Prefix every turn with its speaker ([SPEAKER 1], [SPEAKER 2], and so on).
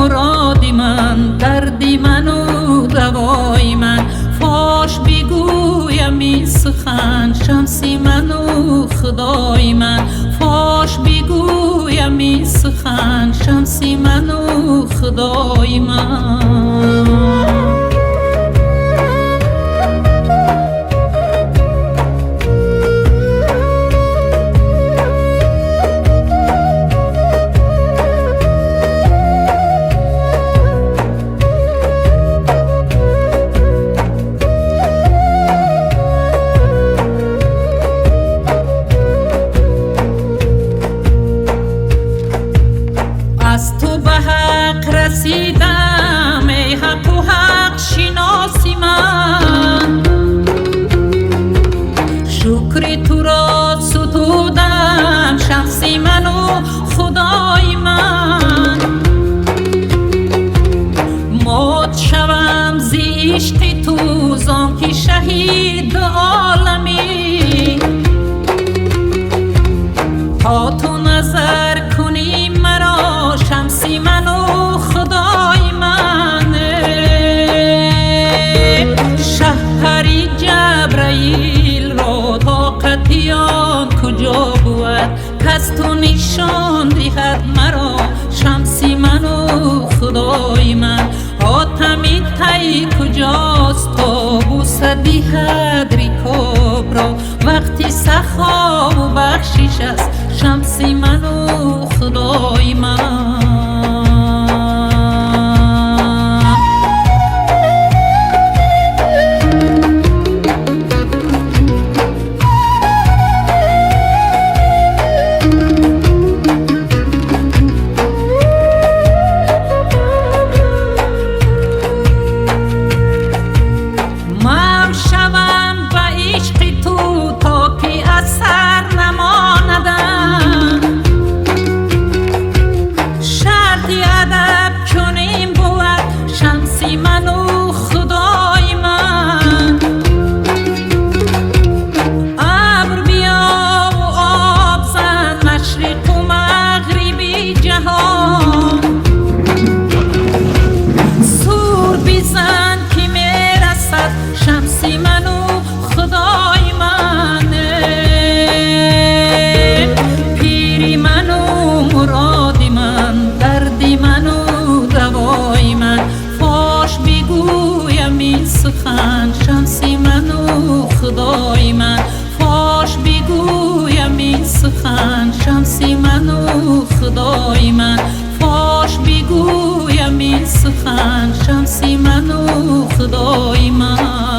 [SPEAKER 1] مرادی من، دردی من و دوای من. فاش بگویم این سخن، شمسی من و خدای من. فاش بگویم این سخن، شمسی من و خدای من. از تو به حق رسیدم ای حق و حق شناسی من. شکر تو را ستودم شخصی من و خدای من. موت شوم ز عشق تو زانکه شهید عالمی. تا تو نظر کنی مرا شمسی من و خدای من. شهری جبرائیل را طاقتی آن کجا بود؟ کس تو نشان دهد مرا شمسی من و خدای من. حاتمی تی کجاست تا بوسه دهد رکاب را؟ وقتی سخا و بخشش است شمسی من و خدای من. شمسی من و خدای من. پیری من و مرادی من، دردی من و دوای من. فاش بگویم این سخن شمسی من و خدای من. فاش بگویم این سخن شمسی من و خدای من. فاش بگویم این سخن شمسی من و خدای من.